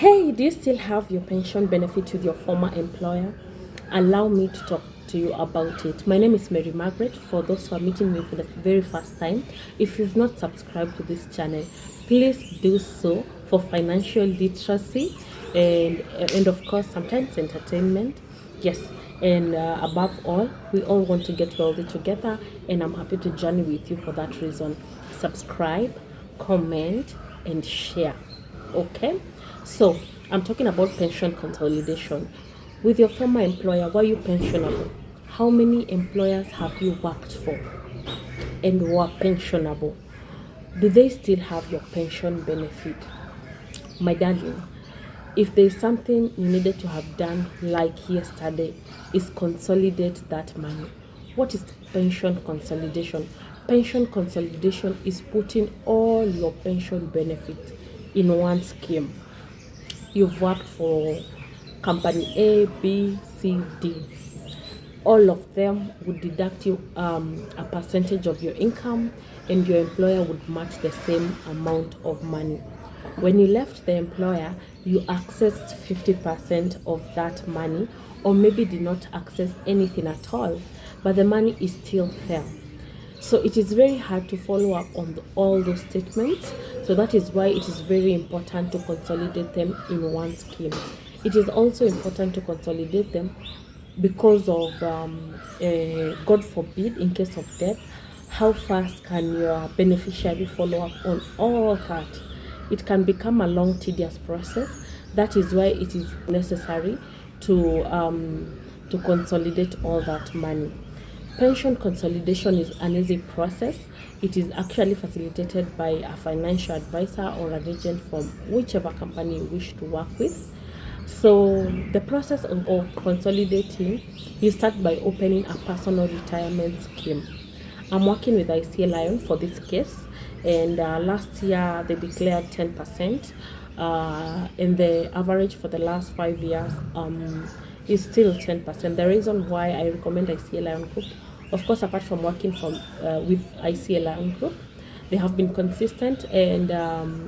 Hey, do you still have your pension benefit with your former employer? Allow me to talk to you about it. My name is Mary Margaret. For those who are meeting me for the very first time, if you've not subscribed to this channel, please do so for financial literacy and of course sometimes entertainment. Yes, and above all, we all want to get wealthy together, and I'm happy to journey with you for that reason. Subscribe, comment, and share. Okay, so I'm talking about pension consolidation. With your former employer, were you pensionable? How many employers have you worked for and were pensionable? Do they still have your pension benefit? My darling, if there's something you needed to have done like yesterday, is consolidate that money. What is pension consolidation? Pension consolidation is putting all your pension benefits in one scheme. You've worked for company A, B, C, D. All of them would deduct you a percentage of your income, and your employer would match the same amount of money. When you left the employer, you accessed 50% of that money, or maybe did not access anything at all, but the money is still there. So it is very hard to follow up on all those statements. So that is why it is very important to consolidate them in one scheme. It is also important to consolidate them because of, God forbid, in case of death, how fast can your beneficiary follow up on all that? It can become a long, tedious process. That is why it is necessary to consolidate all that money. Pension consolidation is an easy process. It is actually facilitated by a financial advisor or an agent from whichever company you wish to work with. So the process of consolidating, you start by opening a personal retirement scheme. I'm working with ICA Lion for this case, and last year they declared 10%, and the average for the last 5 years is still 10%. The reason why I recommend ICA Lion Group, of course, apart from working with ICA Lion Group, they have been consistent, and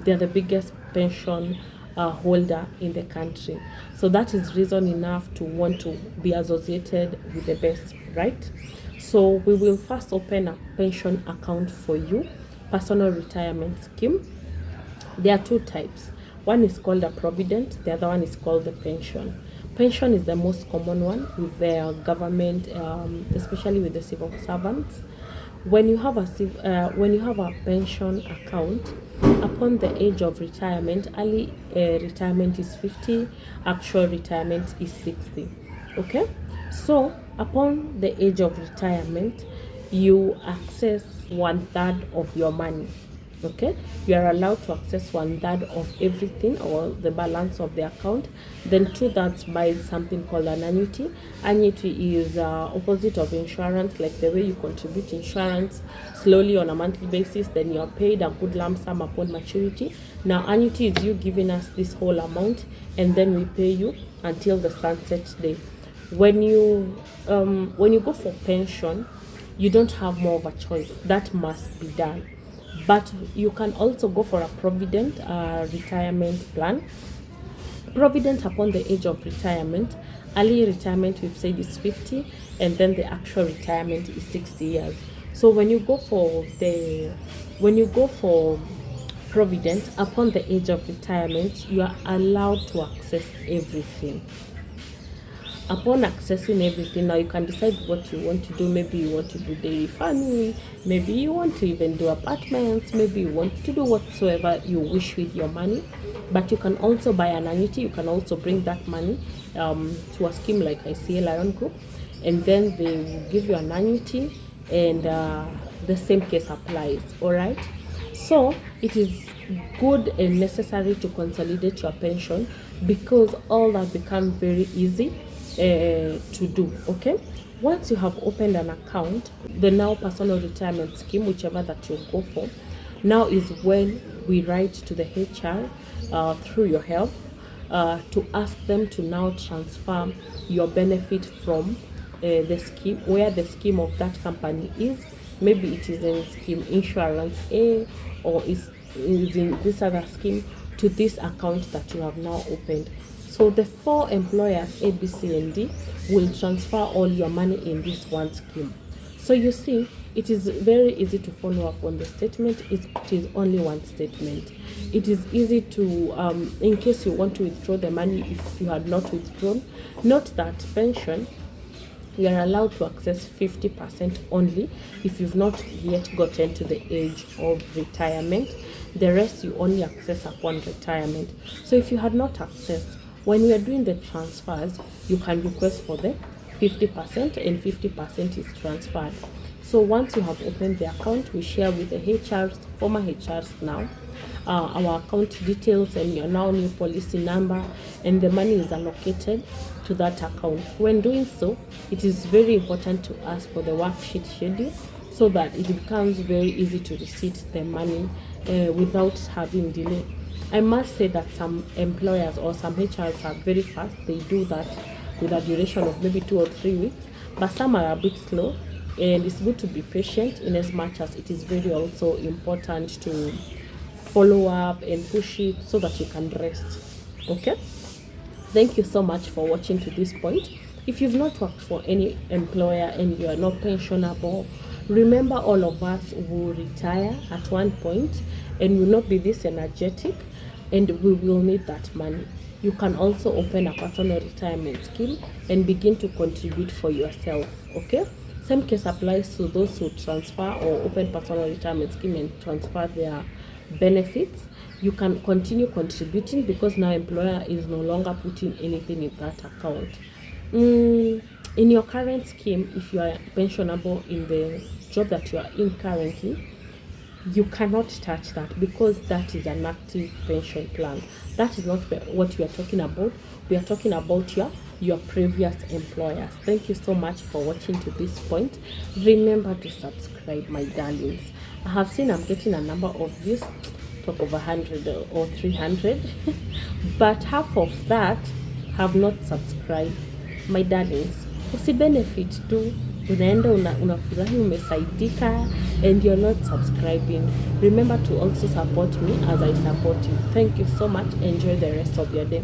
they are the biggest pension holder in the country. So that is reason enough to want to be associated with the best, right? So we will first open a pension account for you, personal retirement scheme. There are two types. One is called a provident, the other one is called the pension. Pension is the most common one with the government, especially with the civil servants. When you have a pension account, upon the age of retirement, early retirement is 50, actual retirement is 60. Okay, so upon the age of retirement, you access 1/3 of your money. Okay, you are allowed to access 1/3 of everything or the balance of the account. Then 2/3 buys something called an annuity. Annuity is opposite of insurance, like the way you contribute insurance slowly on a monthly basis, then you're paid a good lump sum upon maturity. Now annuity is you giving us this whole amount, and then we pay you until the sunset day. When you go for pension, you don't have more of a choice. That must be done. But you can also go for a provident retirement plan. Provident upon the age of retirement, early retirement we've said is 50, and then the actual retirement is 60 years. So when you go for provident upon the age of retirement, you are allowed to access everything. Upon accessing everything, now you can decide what you want to do. Maybe you want to do dairy farming, maybe you want to even do apartments, maybe you want to do whatsoever you wish with your money. But you can also buy an annuity. You can also bring that money to a scheme like ICA Lion Group, and then they will give you an annuity, and the same case applies. All right, so it is good and necessary to consolidate your pension, because all that becomes very easy to do. Okay, once you have opened an account, the now personal retirement scheme, whichever that you go for, now is when we write to the HR through your help to ask them to now transfer your benefit from the scheme, where the scheme of that company is. Maybe it is in scheme insurance A, or is in this other scheme, to this account that you have now opened. So the 4 employers, A, B, C, and D, will transfer all your money in this one scheme. So you see, it is very easy to follow up on the statement. It is only one statement. It is easy to, in case you want to withdraw the money if you had not withdrawn. Note that pension, you are allowed to access 50% only if you've not yet gotten to the age of retirement. The rest you only access upon retirement. So if you had not accessed, when we are doing the transfers, you can request for the 50% and 50% is transferred. So once you have opened the account, we share with the HRs, former HRs now, our account details and your now new policy number, and the money is allocated to that account. When doing so, it is very important to ask for the worksheet schedule so that it becomes very easy to receive the money without having delay. I must say that some employers or some HRs are very fast. They do that with a duration of maybe 2 or 3 weeks, but some are a bit slow, and it's good to be patient in as much as it is very also important to follow up and push it so that you can rest. Okay, thank you so much for watching to this point. If you've not worked for any employer and you are not pensionable, remember all of us will retire at one point and will not be this energetic, and we will need that money. You can also open a personal retirement scheme and begin to contribute for yourself. Okay, same case applies to those who transfer or open personal retirement scheme and transfer their benefits. You can continue contributing because now employer is no longer putting anything in that account. In your current scheme, if you are pensionable in the job that you are in currently, you cannot touch that because that is an active pension plan. That is not what we are talking about. We are talking about your previous employers. Thank you so much for watching to this point. Remember to subscribe, my darlings. I have seen I'm getting a number of views, talk of 100 or 300, but half of that have not subscribed. My darlings, usibenefit tu, unaenda unafurahi umesaidika and you're not subscribing. Remember to also support me as I support you. Thank you so much. Enjoy the rest of your day.